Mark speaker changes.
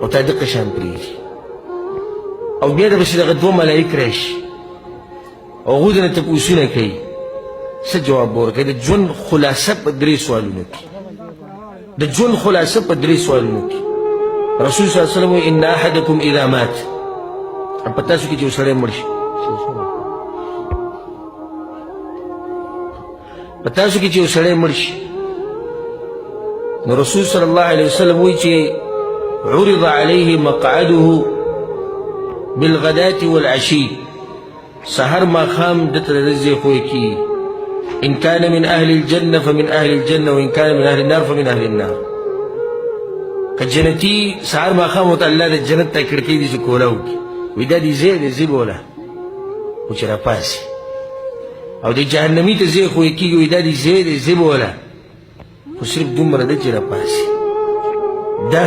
Speaker 1: او تا دقه شان پریږدي او بیا درپسې دغه دوه ملایک راشي او هغوی درنه تپوسونه کوي څه جواب به ورکوي د ژوند خلاصه په درې سوالونو کې د ژوند خلاصه په درې سوالونو کې رسول صلی الله علیه وسلم وایي ان احدکم اذا مات په تاسو کې چې یو سړی مړ شي په تاسو کې چې یو سړی مړ شي نو رسول صلی الله علیه وسلم وایي چې عرض عليه مقعده بالغداة والعشي سحر ما خام دته رزق خوې کی ان كان من اهل الجنه فمن اهل الجنه وان كان من اهل النار فمن اهل النار كجنتي سحر ما خام الله د جنت ته کړکې دي چې کولاو وي دا دي زی بوله او چې را پاسي او د جهنمي ته زی خوې کیږي وي دا دي زی بوله خو صرف دومره د چې را پاسي دا